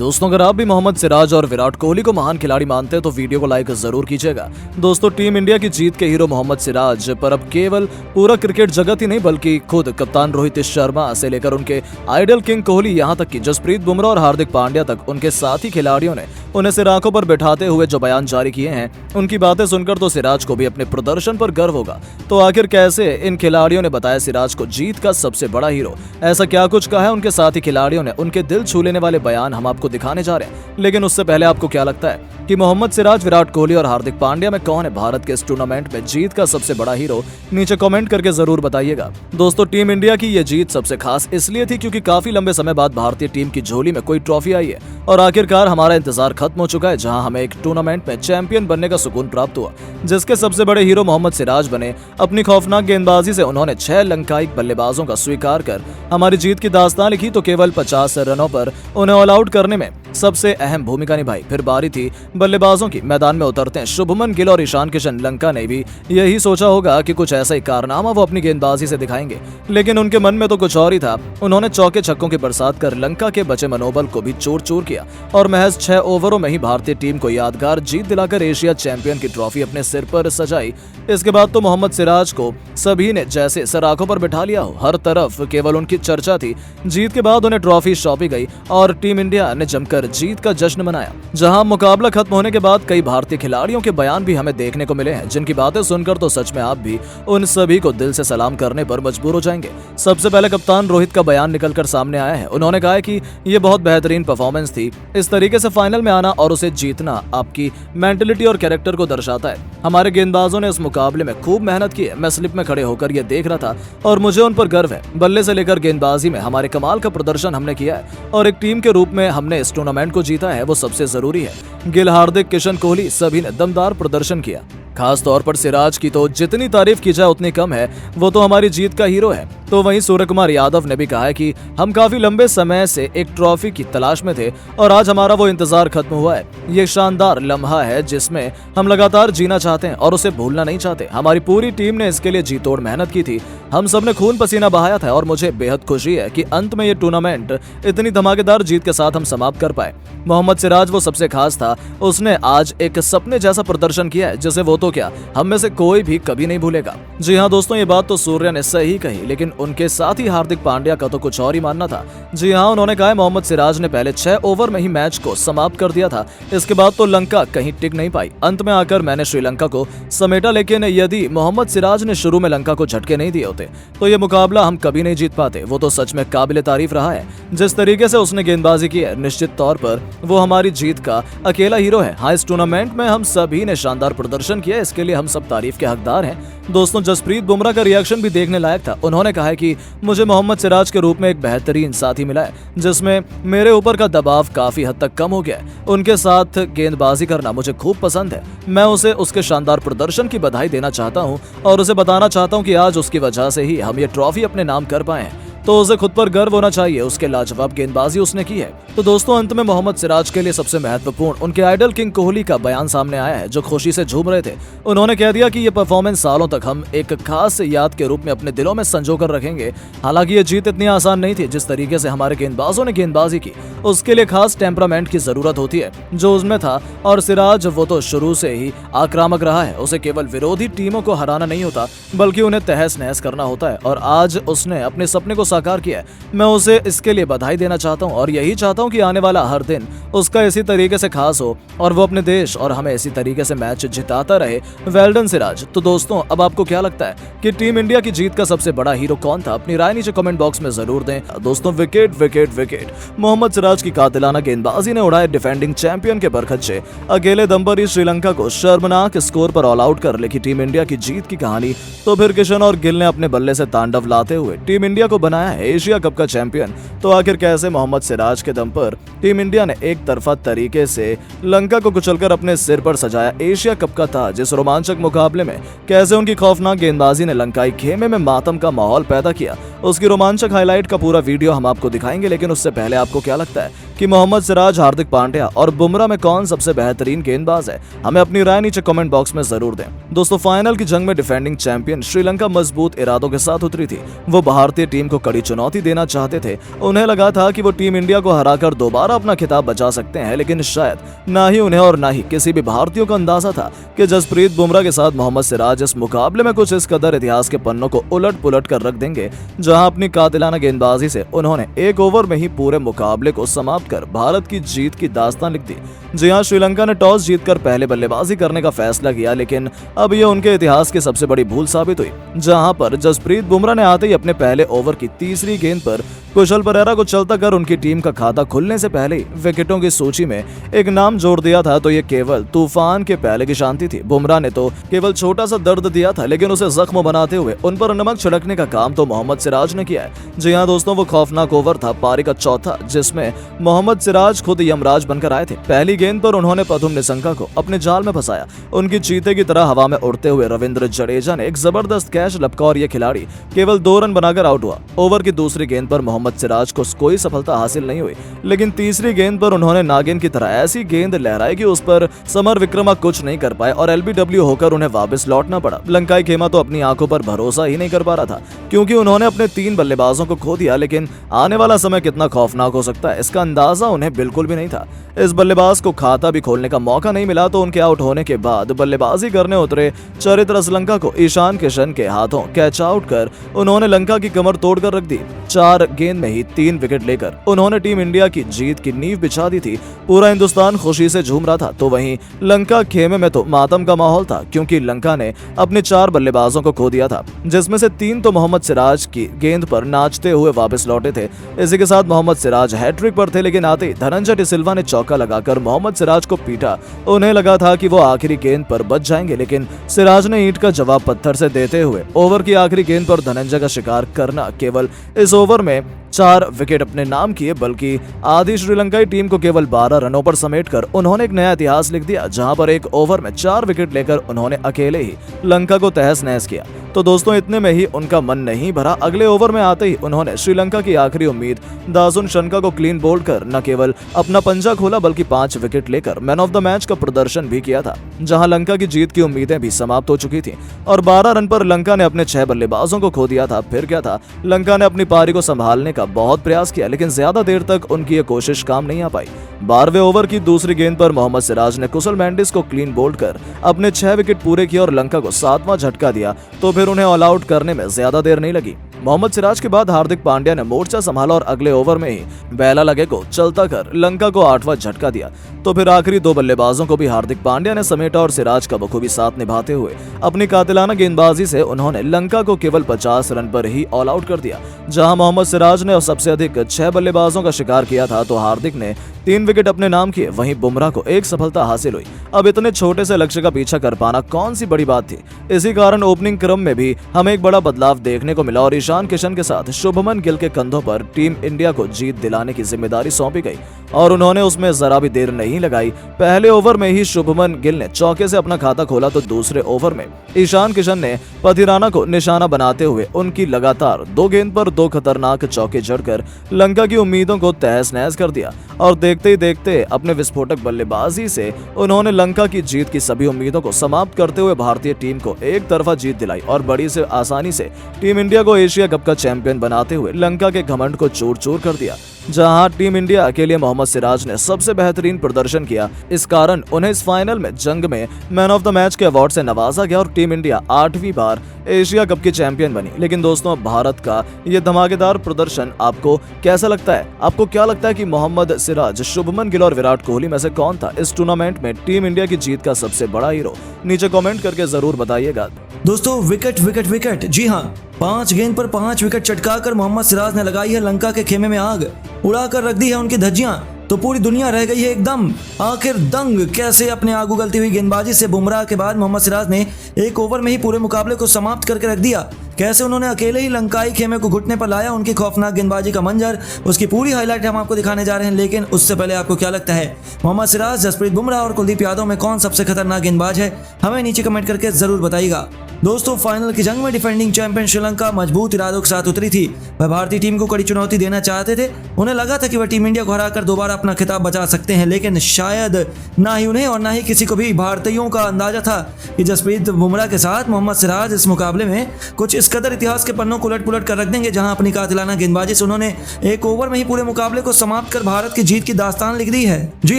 दोस्तों अगर आप भी मोहम्मद सिराज और विराट कोहली को महान खिलाड़ी मानते हैं तो वीडियो को लाइक जरूर कीजिएगा। दोस्तों टीम इंडिया की जीत के हीरो मोहम्मद सिराज पर अब केवल पूरा क्रिकेट जगत ही नहीं बल्कि खुद कप्तान रोहित शर्मा से लेकर उनके आइडल किंग कोहली यहां तक कि जसप्रीत बुमराह और हार्दिक पांड्या तक उनके साथी खिलाड़ियों ने उन्हें सिर आंखों पर बैठाते हुए जो बयान जारी किए हैं उनकी बातें सुनकर तो सिराज को भी अपने प्रदर्शन पर गर्व होगा। तो आखिर कैसे इन खिलाड़ियों ने बताया सिराज को जीत का सबसे बड़ा हीरो, ऐसा क्या कुछ कहा है उनके साथी खिलाड़ियों ने, उनके दिल छू लेने वाले बयान हम आपको दिखाने जा रहे हैं। लेकिन उससे पहले आपको क्या लगता है कि मोहम्मद सिराज, विराट कोहली और हार्दिक पांड्या में कौन है भारत के इस टूर्नामेंट में जीत का सबसे बड़ा हीरो? नीचे कमेंट करके जरूर बताइएगा। दोस्तों टीम इंडिया की ये जीत सबसे खास इसलिए थी क्योंकि काफी लंबे समय बाद भारतीय टीम की झोली में कोई ट्रॉफी आई है और आखिरकार हमारा इंतजार खत्म हो चुका है, जहां हमें एक टूर्नामेंट में चैंपियन बनने का सुकून प्राप्त हुआ, जिसके सबसे बड़े हीरो मोहम्मद सिराज बने। अपनी खौफनाक गेंदबाजी से उन्होंने 6 लंकाई बल्लेबाजों का स्वीकार कर हमारी जीत की दास्तान लिखी तो केवल 50 रनों पर उन्हें ऑल आउट करने में सबसे अहम भूमिका निभाई। फिर बारी थी बल्लेबाजों की। मैदान में उतरते हैं शुभमन गिल और ईशान किशन। लंका ने भी यही सोचा होगा कि कुछ ऐसा ही कारनामा वो अपनी गेंदबाजी से दिखाएंगे, लेकिन उनके मन में तो कुछ और ही था। उन्होंने चौके छक्कों की बरसात कर लंका के बचे मनोबल को भी चूर चूर किया और महज 6 ओवरों में ही भारतीय टीम को यादगार जीत दिलाकर एशिया चैंपियन की ट्रॉफी अपने सिर पर सजाई। इसके बाद तो मोहम्मद सिराज को सभी ने जैसे सर आंखों पर बैठा लिया हो, हर तरफ केवल उनकी चर्चा थी। जीत के बाद उन्हें ट्रॉफी सौंपी गई और टीम इंडिया ने जमकर जीत का जश्न मनाया। जहां मुकाबला खत्म होने के बाद कई भारतीय खिलाड़ियों के बयान भी हमें देखने को मिले हैं, जिनकी बातें सुनकर तो सच में आप भी उन सभी को दिल से सलाम करने पर मजबूर हो जाएंगे। सबसे पहले कप्तान रोहित का बयान निकलकर सामने आया है। उन्होंने कहा है कि ये बहुत बेहतरीन परफॉर्मेंस थी। इस तरीके से फाइनल में आना और उसे जीतना आपकी मेंटलिटी और कैरेक्टर को दर्शाता है। हमारे गेंदबाजों ने इस मुकाबले में खूब मेहनत की है। मैं स्लिप में खड़े होकर ये देख रहा था और मुझे उन पर गर्व है। बल्ले से लेकर गेंदबाजी में हमारे कमाल का प्रदर्शन हमने किया है और एक टीम के रूप में हमने इस टूर्नामेंट को जीता है, वो सबसे जरूरी है। गिल, हार्दिक, किशन, कोहली सभी ने दमदार प्रदर्शन किया। खास तौर पर सिराज की तो जितनी तारीफ की जाए उतनी कम है, वो तो हमारी जीत का हीरो है। तो वहीं सूर्यकुमार यादव ने भी कहा है कि हम काफी लंबे समय से एक ट्रॉफी की तलाश में थे और आज हमारा वो इंतजार खत्म हुआ है। ये शानदार लम्हा है जिसमें हम लगातार जीना चाहते हैं और उसे भूलना नहीं चाहते। हमारी पूरी टीम ने इसके लिए जी तोड़ मेहनत की थी। हम सब ने खून पसीना बहाया था और मुझे बेहद खुशी है कि अंत में ये टूर्नामेंट इतनी धमाकेदार जीत के साथ हम समाप्त कर पाए। मोहम्मद सिराज वो सबसे खास था। उसने आज एक सपने जैसा प्रदर्शन किया है जिसे वो तो क्या, हम में से कोई भी कभी नहीं भूलेगा। जी हाँ दोस्तों, ये बात तो सूर्य ने सही कही, लेकिन उनके साथ ही हार्दिक पांड्या का तो कुछ और ही मानना था। जी हाँ, उन्होंने कहा मोहम्मद सिराज ने पहले 6 ओवर में ही मैच को समाप्त कर दिया था। इसके बाद तो लंका कहीं टिक नहीं पाई। अंत में आकर मैंने श्रीलंका को समेटा, लेकिन यदि मोहम्मद सिराज ने शुरू में लंका को झटके नहीं दिए होते तो ये मुकाबला हम कभी नहीं जीत पाते। वो तो सच में काबिले तारीफ रहा है। जिस तरीके से उसने गेंदबाजी की है, निश्चित तौर पर वो हमारी जीत का अकेला हीरो है। हाँ, इस टूर्नामेंट में हम सभी ने शानदार प्रदर्शन किया, इसके लिए हम सब तारीफ के हकदार हैं। दोस्तों जसप्रीत बुमराह का रिएक्शन भी देखने लायक था। उन्होंने कहा है कि मुझे मोहम्मद सिराज के रूप में एक बेहतरीन साथी मिला है, जिसमें मेरे ऊपर का दबाव काफी हद तक कम हो गया है। उनके साथ गेंदबाजी करना मुझे खूब पसंद है। मैं उसे उसके शानदार प्रदर्शन की बधाई देना चाहता हूं और उसे बताना चाहता हूं कि आज उसकी वजह से ही हम ये ट्रॉफी अपने नाम कर पाए हैं, तो उसे खुद पर गर्व होना चाहिए। उसके लाजवाब गेंदबाजी उसने की है। तो दोस्तों अंत में मोहम्मद सिराज के लिए सबसे महत्वपूर्ण उनके आइडल किंग कोहली का बयान सामने आया है, जो खुशी से झूम रहे थे। उन्होंने कह दिया कि ये परफॉर्मेंस सालों तक हम एक खास याद के रूप में अपने दिलों में संजो कर रखेंगे। हालांकि ये जीत इतनी आसान नहीं थी। जिस तरीके से हमारे गेंदबाजों ने गेंदबाजी की, उसके लिए खास टेम्परामेंट की जरूरत होती है, जो उसमें था। और सिराज वो तो शुरू से ही आक्रामक रहा है। उसे केवल विरोधी टीमों को हराना नहीं होता, बल्कि उन्हें तहस नहस करना होता है और आज उसने अपने सपने को साकार किया है। मैं उसे इसके लिए बधाई देना चाहता हूं और यही चाहता हूं कि आने वाला हर दिन उसका इसी तरीके से खास हो और वो अपने देश और हमें इसी तरीके से मैच जिताता रहे। Well done Siraj. तो दोस्तों अब आपको क्या लगता है कि टीम इंडिया की जीत का सबसे बड़ा हीरो कौन था? अपनी राय नीचे कमेंट बॉक्स में जरूर दें। दोस्तों wicket wicket wicket Mohammed Siraj की कातिलाना गेंदबाजी ने उड़ाए डिफेंडिंग चैंपियन के बरखच्चे। अकेले दम पर ही श्रीलंका को शर्मनाक स्कोर पर ऑल आउट कर लिखी टीम इंडिया की जीत की कहानी। तो फिर किशन और गिल ने अपने बल्ले से तांडव लाते हुए टीम इंडिया को बनाया है एशिया कप का चैंपियन। तो आखिर कैसे मोहम्मद सिराज के दम पर टीम इंडिया ने एक तरफा तरीके से लंका को कुचलकर अपने सिर पर सजाया एशिया कप का ताज। इस रोमांचक मुकाबले में कैसे उनकी खौफनाक गेंदबाजी ने लंकाई खेमे में मातम का माहौल पैदा किया, उसकी रोमांचक हाईलाइट का पूरा वीडियो हम आपको दिखाएंगे, लेकिन उससे पहले आपको क्या लगता है कि मोहम्मद सिराज, हार्दिक पांड्या और बुमराह में कौन सबसे बेहतरीन गेंदबाज है? हमें अपनी राय नीचे कमेंट बॉक्स में जरूर दें। दोस्तों, फाइनल की जंग में डिफेंडिंग चैंपियन श्रीलंका मजबूत इरादों के साथ उतरी थी। वो भारतीय टीम को कड़ी चुनौती देना चाहते थे। उन्हें लगा था कि वो टीम इंडिया को हराकर दोबारा अपना खिताब बचा सकते हैं, लेकिन शायद ना ही उन्हें और ना ही किसी भी भारतीय को अंदाजा था कि जसप्रीत बुमराह के साथ मोहम्मद सिराज इस मुकाबले में कुछ इस कदर इतिहास के पन्नों को उलट पुलट कर रख देंगे, जहां अपनी कातिलाना गेंदबाजी से उन्होंने एक ओवर में ही पूरे मुकाबले को समाप्त कर भारत की जीत की दास्तान लिख दी। जी हां, श्रीलंका ने टॉस जीतकर पहले बल्लेबाजी करने का फैसला किया, लेकिन अब यह उनके इतिहास की सबसे बड़ी भूल साबित हुई, जहां पर जसप्रीत बुमराह ने आते ही अपने पहले ओवर की तीसरी गेंद पर कुशल परेरा को चलता कर उनकी टीम का खाता खुलने से पहले ही विकेटों की सूची में एक नाम जोड़ दिया था। तो ये केवल तूफान के पहले की शांति थी। बुमराह ने तो केवल छोटा सा दर्द दिया था, लेकिन उसे जख्म बनाते हुए उन पर नमक छिड़कने का काम तो मोहम्मद सिराज ने किया है। जी हां दोस्तों, वो खौफनाक ओवर था पारी का चौथा, जिसमें मोहम्मद सिराज खुद यमराज बनकर आए थे। पहली गेंद पर उन्होंने प्रथम निशंका को अपने जाल में फंसाया। उनकी चीते की तरह हवा में उड़ते हुए रविंद्र जडेजा ने एक जबरदस्त कैच लपका और ये खिलाड़ी केवल 2 रन बनाकर आउट हुआ। ओवर की दूसरी गेंद पर मोहम्मद सिराज को कोई सफलता हासिल नहीं हुई, लेकिन तीसरी गेंद पर उन्होंने नागिन की तरह ऐसी गेंद लहराई कि उस पर समर विक्रमा कुछ नहीं कर पाए और एलबीडब्ल्यू होकर उन्हें वापस लौटना पड़ा। लंकाई खेमा तो अपनी आंखों पर भरोसा ही नहीं कर पा रहा था, क्योंकि उन्होंने अपने 3 बल्लेबाजों को खो दिया। लेकिन आने वाला समय कितना खौफनाक हो सकता है, इसका अंदाजा उन्हें बिल्कुल भी नहीं था। इस बल्लेबाज को खाता भी खोलने का मौका नहीं मिला, तो उनके आउट होने के बाद बल्लेबाजी करने उतरे चरित्र श्रीलंका को ईशान किशन के हाथों कैच आउट कर उन्होंने लंका की कमर तोड़कर रख दी। 4 गेंद में ही 3 विकेट लेकर उन्होंने टीम इंडिया की जीत की नींव बिछा दी थी। पूरा हिंदुस्तान खुशी से झूम रहा था, तो वहीं लंका खेमे में तो मातम का माहौल था, क्योंकि लंका ने अपने 4 बल्लेबाजों को खो दिया था, जिसमें से 3 तो मोहम्मद सिराज की गेंद पर नाचते हुए वापस लौटे थे। इसी के साथ मोहम्मद सिराज हैट्रिक पर थे, लेकिन आते ही धनंजय डिसिल्वा ने चौका लगाकर मोहम्मद सिराज को पीटा। उन्हें लगा था कि वो आखिरी गेंद पर बच जाएंगे, लेकिन सिराज ने ईंट का जवाब पत्थर से देते हुए ओवर की आखिरी गेंद पर धनंजय का शिकार करना केवल इस ओवर में 4 विकेट अपने नाम किए, बल्कि आधी श्रीलंकाई टीम को केवल 12 रनों पर समेटकर उन्होंने एक नया इतिहास लिख दिया, जहां पर एक ओवर में 4 विकेट लेकर उन्होंने अकेले ही लंका को तहस नहस किया। तो दोस्तों, इतने में ही उनका मन नहीं भरा। अगले ओवर में आते ही उन्होंने श्रीलंका की आखिरी उम्मीद दासुन शनका को क्लीन बोल्ड कर न केवल अपना पंजा खोला, बल्कि 5 विकेट लेकर मैन ऑफ द मैच का प्रदर्शन भी किया था, जहां लंका की जीत की उम्मीदें भी समाप्त हो चुकी थी और 12 रन पर लंका ने अपने 6 बल्लेबाजों को खो दिया था। फिर क्या था, लंका ने अपनी पारी को संभालने का बहुत प्रयास किया, लेकिन ज्यादा देर तक उनकी ये कोशिश काम नहीं आ पाई। 12वें ओवर की दूसरी गेंद पर मोहम्मद सिराज ने कुशल मेंडिस को क्लीन बोल्ड कर अपने 6 विकेट पूरे किए और लंका को 7वां झटका दिया, तो फिर उन्हें ऑल आउट करने में ज्यादा देर नहीं लगी। मोहम्मद सिराज के बाद हार्दिक पांड्या ने मोर्चा संभाला और अगले ओवर में ही बेला लगे को चलता कर लंका को 8वां झटका दिया। तो फिर आखिरी 2 बल्लेबाजों को भी हार्दिक पांड्या ने समेटा और सिराज का बखूबी साथ निभाते हुए अपनी कातिलाना गेंदबाजी से उन्होंने लंका को केवल 50 रन पर ही ऑल आउट कर दिया। जहां मोहम्मद सिराज ने सबसे अधिक 6 बल्लेबाजों का शिकार किया था, तो हार्दिक ने 3 विकेट अपने नाम किए, वहीं बुमराह को एक सफलता हासिल हुई। अब इतने छोटे से लक्ष्य का पीछा कर पाना कौन सी बड़ी बात थी। इसी कारण ओपनिंग क्रम में भी हमें एक बड़ा बदलाव देखने को मिला और ईशान किशन के साथ शुभमन गिल के कंधों पर टीम इंडिया को जीत दिलाने की जिम्मेदारी सौंपी गई और उन्होंने उसमें जरा भी देर नहीं लगाई। पहले ओवर में ही शुभमन गिल ने चौके से अपना खाता खोला, तो दूसरे ओवर में ईशान किशन ने पथिराना को निशाना बनाते हुए उनकी लगातार 2 गेंद पर 2 खतरनाक चौके जड़कर लंका की उम्मीदों को तहस नहस कर दिया और देखते ही देखते अपने विस्फोटक बल्लेबाजी से उन्होंने लंका की जीत की सभी उम्मीदों को समाप्त करते हुए भारतीय टीम को एक तरफा जीत दिलाई और बड़ी से आसानी से टीम इंडिया को एशिया कप का चैंपियन बनाते हुए लंका के घमंड को चूर चूर कर दिया। जहां टीम इंडिया के लिए मोहम्मद सिराज ने सबसे बेहतरीन प्रदर्शन किया, इस कारण उन्हें इस फाइनल में जंग में मैन ऑफ द मैच के अवार्ड से नवाजा गया और टीम इंडिया 8वीं बार एशिया कप की चैंपियन बनी। लेकिन दोस्तों, भारत का ये धमाकेदार प्रदर्शन आपको कैसा लगता है? आपको क्या लगता है कि मोहम्मद सिराज, शुभमन गिल और विराट कोहली में से कौन था इस टूर्नामेंट में टीम इंडिया की जीत का सबसे बड़ा हीरो? नीचे कमेंट करके जरूर बताइएगा। दोस्तों, विकेट विकेट विकेट, जी हाँ, 5 गेंद पर 5 विकेट चटकाकर मोहम्मद सिराज ने लगाई है लंका के खेमे में आग, उड़ाकर रख दी है उनकी धज्जियां। तो पूरी दुनिया रह गई है एकदम आखिर दंग। कैसे अपने आग उगलती हुई गेंदबाजी से बुमराह के बाद मोहम्मद सिराज ने एक ओवर में ही पूरे मुकाबले को समाप्त करके रख दिया। कैसे उन्होंने अकेले ही लंकाई खेमे को घुटने पर लाया। उनकी खौफनाक गेंदबाजी का मंजर, उसकी पूरी हाईलाइट हम आपको दिखाने जा रहे हैं। लेकिन उससे पहले आपको क्या लगता है, मोहम्मद सिराज, जसप्रीत बुमराह और कुलदीप यादव में कौन सबसे खतरनाक गेंदबाज है? हमें नीचे कमेंट करके जरूर बताइएगा। दोस्तों फाइनल की जंग में डिफेंडिंग चैंपियन श्रीलंका मजबूत इरादों के साथ उतरी थी। वह भारतीय टीम को कड़ी चुनौती देना चाहते थे। उन्हें लगा था कि वह टीम इंडिया को हराकर दोबारा अपना खिताब बचा सकते हैं, लेकिन शायद ना ही उन्हें और ना ही किसी को भी भारतीयों का अंदाजा था कि जसप्रीत बुमराह के साथ मोहम्मद सिराज इस मुकाबले में कुछ इस कदर इतिहास के पन्नों को उलट पुलट कर रख देंगे, जहां अपनी कातिलाना गेंदबाजी से उन्होंने एक ओवर में ही पूरे मुकाबले को समाप्त कर भारत की जीत की दास्तान लिख दी है। जी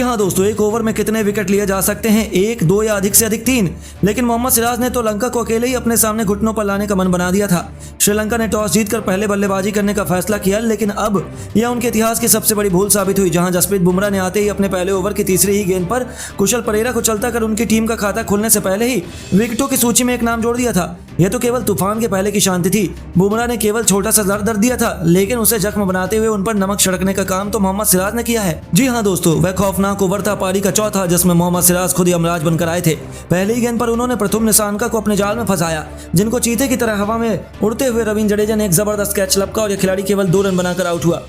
हाँ दोस्तों, एक ओवर में कितने विकेट लिए जा सकते हैं? 1, 2 या अधिक से अधिक 3। लेकिन मोहम्मद सिराज ने तो लंका को अकेले ही अपने सामने घुटनों पर लाने का मन बना दिया था। श्रीलंका ने टॉस जीतकर पहले बल्लेबाजी करने का फैसला किया, लेकिन अब यह उनके इतिहास की सबसे बड़ी भूल साबित हुई, जहां जसप्रीत बुमराह ने आते ही अपने पहले ओवर की तीसरी ही गेंद पर कुशल परेरा को चलता कर उनकी टीम का खाता खुलने से पहले ही विकेटों की सूची में एक नाम जोड़ दिया था। यह तो केवल तूफान के पहले की शांति थी। बुमराह ने केवल छोटा सा दर्द दिया था, लेकिन उसे जख्म बनाते हुए उन पर नमक छिड़कने का काम तो मोहम्मद सिराज ने किया है। जी हाँ दोस्तों, वह खौफनाक ओवर था पारी का चौथा, जिसमें मोहम्मद सिराज खुद ही यमराज बनकर आए थे। पहली ही गेंद पर उन्होंने प्रथम निशानका को अपने जाल में फंसाया, जिनको चीते की तरह हवा में उड़ते हुए रवींद्र जडेजा ने एक जबरदस्त कैच लपका और यह खिलाड़ी केवल 2 रन बनाकर आउट हुआ।